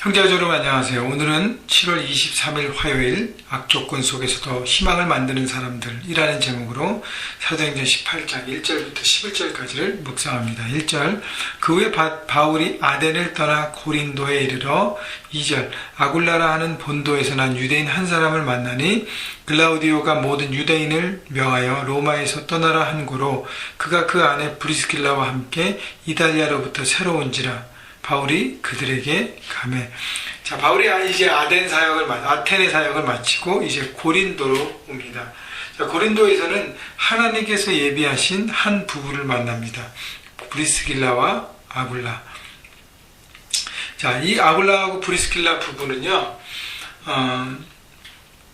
형제자 여러분 안녕하세요. 오늘은 7월 23일 화요일 악조건 속에서도 희망을 만드는 사람들이라는 제목으로 사도행전 18장 1절부터 11절까지를 묵상합니다. 1절 그 후에 바울이 아덴을 떠나 고린도에 이르러 2절 아굴라라 하는 본도에서 난 유대인 한 사람을 만나니 글라우디오가 모든 유대인을 명하여 로마에서 떠나라 한 고로 그가 그 안에 브리스길라와 함께 이달리아로부터 새로 온지라 바울이 그들에게 가매. 자, 바울이 이제 아테네 사역을 마치고 이제 고린도로 옵니다. 자, 고린도에서는 하나님께서 예비하신 한 부부를 만납니다. 브리스길라와 아굴라. 자, 이 아굴라하고 브리스길라 부부는요,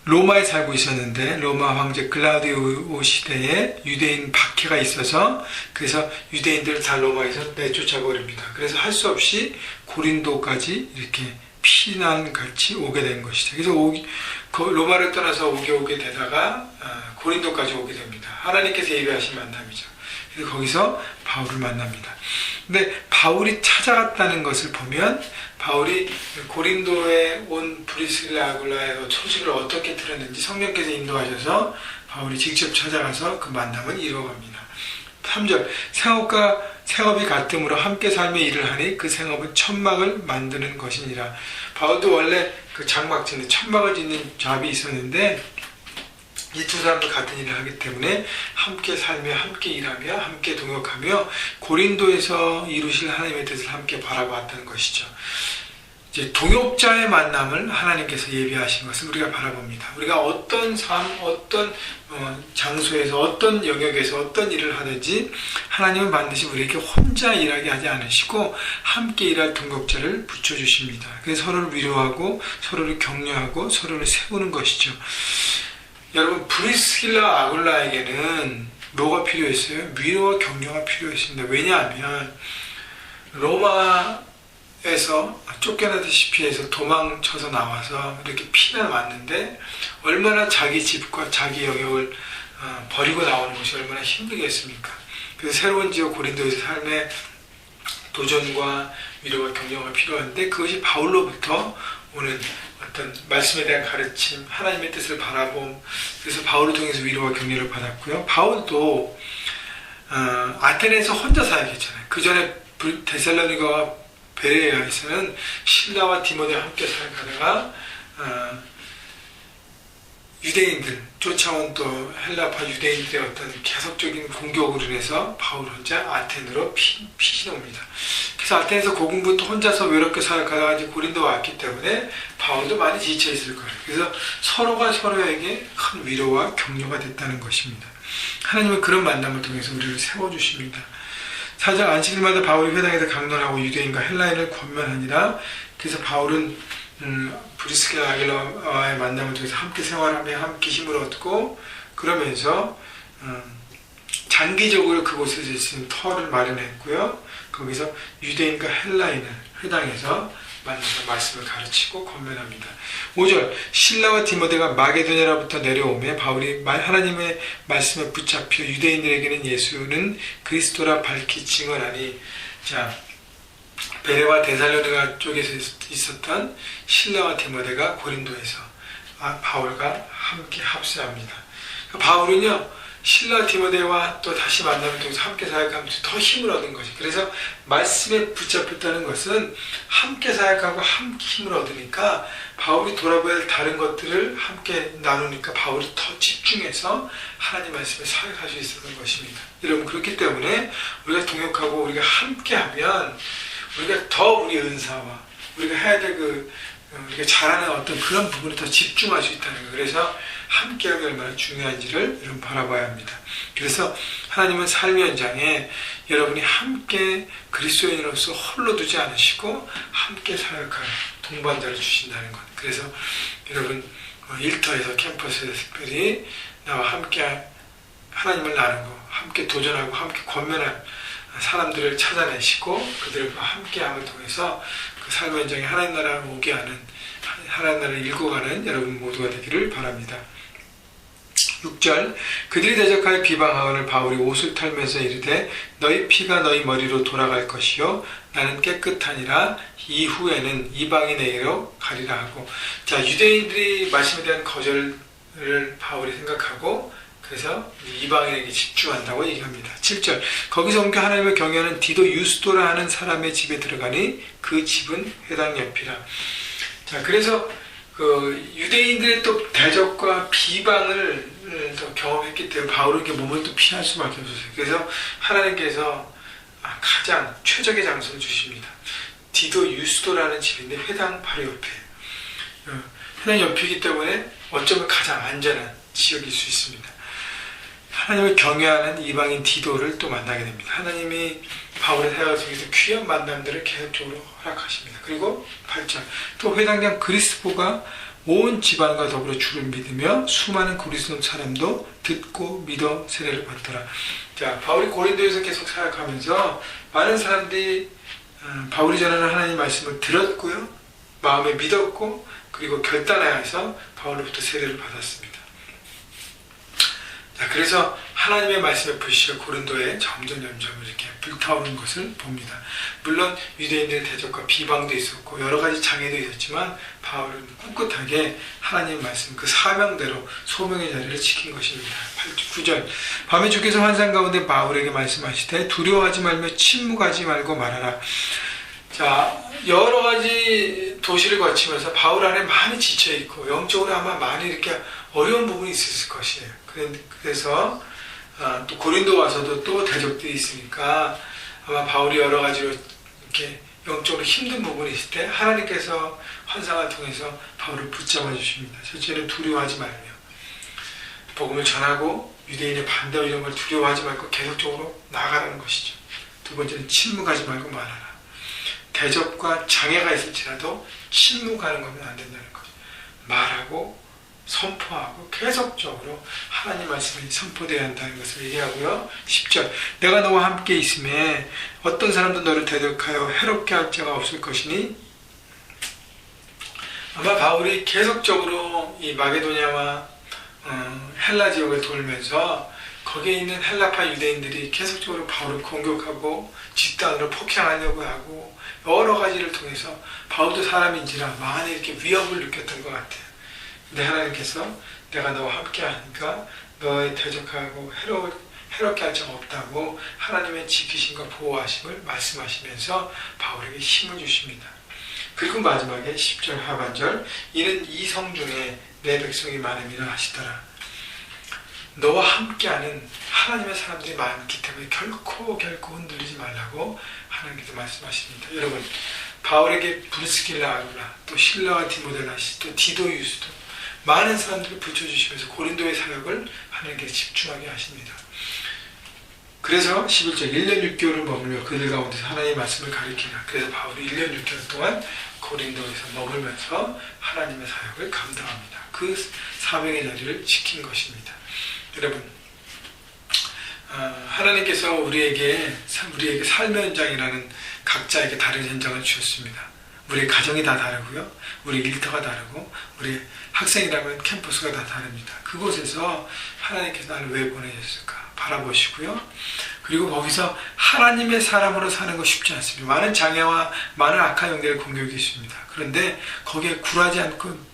로마에 살고 있었는데 로마 황제 글라우디오 시대에 유대인 박해가 있어서 그래서 유대인들을 다 로마에서 내쫓아버립니다. 그래서 할 수 없이 고린도까지 이렇게 피난같이 오게 된 것이죠. 그래서 로마를 떠나서 오게 되다가 고린도까지 오게 됩니다. 하나님께서 예비하신 만남이죠. 그래서 거기서 바울을 만납니다. 근데 바울이 찾아갔다는 것을 보면 바울이 고린도에 온 브리스길라 아굴라의 소식을 어떻게 들었는지 성령께서 인도하셔서 바울이 직접 찾아가서 그 만남을 이루어갑니다. 3절 생업이 같음으로 함께 삶의 일을 하니 그 생업은 천막을 만드는 것이니라. 바울도 원래 그 장막 짓는 천막을 짓는 잡이 있었는데 이 두 사람도 같은 일을 하기 때문에 함께 살며 함께 일하며 함께 동역하며 고린도에서 이루실 하나님의 뜻을 함께 바라보았다는 것이죠. 이제 동역자의 만남을 하나님께서 예비하신 것을 우리가 바라봅니다. 우리가 어떤 삶, 어떤 장소에서 어떤 영역에서 어떤 일을 하든지 하나님은 반드시 우리에게 혼자 일하게 하지 않으시고 함께 일할 동역자를 붙여주십니다. 그래서 서로를 위로하고 서로를 격려하고 서로를 세우는 것이죠. 여러분 브리스길라 아굴라에게는 뭐가 필요했어요? 위로와 격려가 필요했습니다. 왜냐하면 로마에서 쫓겨나다시피 해서 도망쳐서 나와서 이렇게 피난 왔는데 얼마나 자기 집과 자기 영역을 버리고 나오는 것이 얼마나 힘들겠습니까? 그래서 새로운 지역 고린도에서 삶의 도전과 위로와 격려가 필요한데 그것이 바울로부터 오는 어떤 말씀에 대한 가르침, 하나님의 뜻을 바라봄, 그래서 바울을 통해서 위로와 격려를 받았고요. 바울도 아테네에서 혼자 사역했잖아요. 그 전에 데살로니가와 베레아에서는 실라와 디모데와 함께 사역하다가 유대인들, 쫓아온 또 헬라파 유대인들의 어떤 계속적인 공격으로 인해서 바울 혼자 아테네로 피신해 옵니다. 그래서 아테네에서 고군부터 혼자서 외롭게 사역하다가 이제 고린도 왔기 때문에 바울도 많이 지쳐 있을 거예요. 그래서 서로가 서로에게 큰 위로와 격려가 됐다는 것입니다. 하나님은 그런 만남을 통해서 우리를 세워주십니다. 4장 안식일마다 바울이 회당에서 강론하고 유대인과 헬라인을 권면하니라. 그래서 바울은 브리스길라 아굴라와의 만남을 통해서 함께 생활하며 함께 힘을 얻고 그러면서 장기적으로 그곳에서 있는 터를 마련했고요. 거기서 유대인과 헬라인을 회당에서 만나서 말씀을 가르치고 권면합니다. 5절 실라와 디모데가 마게도냐로부터 내려오며 바울이 하나님의 말씀에 붙잡혀 유대인들에게는 예수는 그리스도라 밝히 증언하니. 자, 베레와 데살로니가 쪽에서 있었던 실라와 디모데가 고린도에서 바울과 함께 합세합니다. 바울은요 실라 디모데와 또 다시 만남을 통해서 함께 사역하면서 더 힘을 얻은 거죠. 그래서 말씀에 붙잡혔다는 것은 함께 사역하고 함께 힘을 얻으니까 바울이 돌아봐야 할 다른 것들을 함께 나누니까 바울이 더 집중해서 하나님 말씀에 사역할 수 있었던 것입니다. 여러분 그렇기 때문에 우리가 동역하고 우리가 함께하면 우리가 더 우리 은사와 우리가 해야 될 우리가 잘하는 어떤 그런 부분에 더 집중할 수 있다는 거예요. 그래서 함께하기 얼마나 중요한지를 여러분 바라봐야 합니다. 그래서 하나님은 삶의 현장에 여러분이 함께 그리스도인으로서 홀로 두지 않으시고 함께 사역할 동반자를 주신다는 것. 그래서 여러분 일터에서 캠퍼스에서 특별히 나와 함께 하나님을 나누고 함께 도전하고 함께 권면할 사람들을 찾아내시고 그들과 함께함을 통해서 그 삶의 현장에 하나님 나라를 오게 하는 하나님 나라를 읽어가는 여러분 모두가 되기를 바랍니다. 6절 그들이 대적하여 비방하거늘 바울이 옷을 털면서 이르되 너희 피가 너희 머리로 돌아갈 것이요 나는 깨끗하니라 이후에는 이방인에게로 가리라 하고, 자, 유대인들이 말씀에 대한 거절을 바울이 생각하고 그래서 이방인에게 집중한다고 얘기합니다. 7절 거기서 옮겨 하나님을 경외하는 디도 유스도라 하는 사람의 집에 들어가니 그 집은 회당 옆이라. 자, 그래서 그 유대인들의 또 대적과 비방을 또 경험했기 때문에 바울은 이렇게 몸을 또 피할 수밖에 없었어요. 그래서 하나님께서 가장 최적의 장소를 주십니다. 디도 유스도라는 집인데 회당 바로 옆에, 회당 옆이기 때문에 어쩌면 가장 안전한 지역일 수 있습니다. 하나님을 경외하는 이방인 디도를 또 만나게 됩니다. 하나님이 바울의 사역 중에서 귀한 만남들을 계속적으로 허락하십니다. 그리고 8절 또 회당장 그리스도가 온 집안과 더불어 주를 믿으며 수많은 그리스도 사람도 듣고 믿어 세례를 받더라. 자, 바울이 고린도에서 계속 사역하면서 많은 사람들이 바울이 전하는 하나님 말씀을 들었고요, 마음에 믿었고, 그리고 결단하여서 바울로부터 세례를 받았습니다. 자, 그래서 하나님의 말씀의 불씨가 고린도에 점점 이렇게 불타오르는 것을 봅니다. 물론 유대인들의 대적과 비방도 있었고 여러 가지 장애도 있었지만 바울은 꿋꿋하게 하나님의 말씀 그 사명대로 소명의 자리를 지킨 것입니다. 9절 밤에 주께서 환상 가운데 바울에게 말씀하시되 두려워하지 말며 침묵하지 말고 말하라. 자, 여러 가지 도시를 거치면서 바울 안에 많이 지쳐있고 영적으로 아마 많이 이렇게 어려운 부분이 있었을 것이에요. 그래서 또 고린도 와서도 또 대적들이 있으니까 아마 바울이 여러 가지로 이렇게 영적으로 힘든 부분이 있을 때 하나님께서 환상을 통해서 바울을 붙잡아 주십니다. 첫째는 두려워하지 말며 복음을 전하고 유대인의 반대 이런 걸 두려워하지 말고 계속적으로 나아가라는 것이죠. 두 번째는 침묵하지 말고 말하라. 대적과 장애가 있을지라도 침묵하는 것은 안 된다는 거죠. 말하고 선포하고 계속적으로 하나님 말씀이 선포되어야 한다는 것을 얘기하고요. 10절 내가 너와 함께 있음에 어떤 사람도 너를 대적하여 해롭게 할 자가 없을 것이니. 아마 바울이 계속적으로 이 마게도냐와 헬라 지역을 돌면서 거기에 있는 헬라파 유대인들이 계속적으로 바울을 공격하고 집단으로 폭행하려고 하고 여러 가지를 통해서 바울도 사람인지라 많이 이렇게 위협을 느꼈던 것 같아요. 근데 하나님께서 내가 너와 함께 하니까 너의 대적하고 해롭게 할 자가 없다고 하나님의 지키심과 보호하심을 말씀하시면서 바울에게 힘을 주십니다. 그리고 마지막에 10절 하반절 이는 이성 중에 내 백성이 많음이라 하시더라. 너와 함께하는 하나님의 사람들이 많기 때문에 결코 흔들리지 말라고 하나님께서 말씀하십니다. 여러분, 바울에게 브리스길라 아굴라, 또 실라와 디모데라시, 또 디도 유스도 많은 사람들을 붙여주시면서 고린도의 사역을 하나님께서 집중하게 하십니다. 그래서 11절 1년 6개월을 머물며 그들 가운데서 하나님의 말씀을 가르치라. 그래서 바울이 1년 6개월 동안 고린도에서 머물면서 하나님의 사역을 감당합니다. 그 사명의 자리를 지킨 것입니다. 여러분, 하나님께서 우리에게 삶의 현장이라는 각자에게 다른 현장을 주셨습니다. 우리의 가정이 다 다르고요, 우리 일터가 다르고, 우리 학생이라면 캠퍼스가 다 다릅니다. 그곳에서 하나님께서 나를 왜 보내셨을까 바라보시고요, 그리고 거기서 하나님의 사람으로 사는 거 쉽지 않습니다. 많은 장애와 많은 악한 영들의 공격이 있습니다. 그런데 거기에 굴하지 않고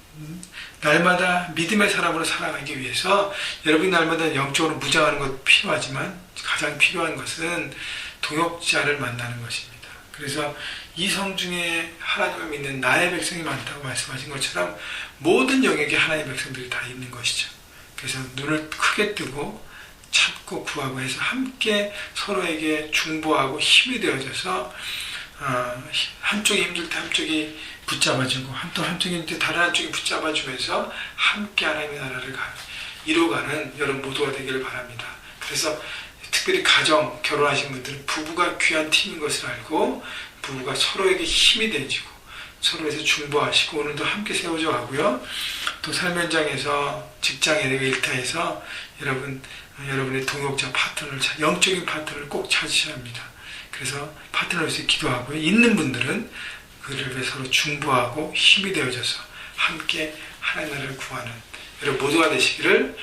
날마다 믿음의 사람으로 살아가기 위해서 여러분이 날마다 영적으로 무장하는 것도 필요하지만 가장 필요한 것은 동역자를 만나는 것입니다. 그래서 이성 중에 하나님을 믿는 나의 백성이 많다고 말씀하신 것처럼 모든 영역에 하나님의 백성들이 다 있는 것이죠. 그래서 눈을 크게 뜨고 찾고 구하고 해서 함께 서로에게 중보하고 힘이 되어져서 한쪽이 힘들 때 한쪽이 붙잡아주고 또 한쪽이 힘들 때 다른 한쪽이 붙잡아주면서 함께 하나님의 나라를 이루어가는 여러분 모두가 되기를 바랍니다. 그래서 특별히 가정, 결혼하신 분들은 부부가 귀한 팀인 것을 알고 부부가 서로에게 힘이 되어지고 서로에서 중보하시고 오늘도 함께 세워져 가고요. 또 삶 현장에서 직장에 일터에서 여러분의 동역자 파트너를 영적인 파트너를 꼭 찾으셔야 합니다. 그래서 파트너를 위해서 기도하고요. 있는 분들은 그를 위해 서로 중보하고 힘이 되어져서 함께 하나님 나라를 구하는 여러분 모두가 되시기를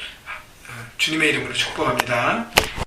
주님의 이름으로 축복합니다.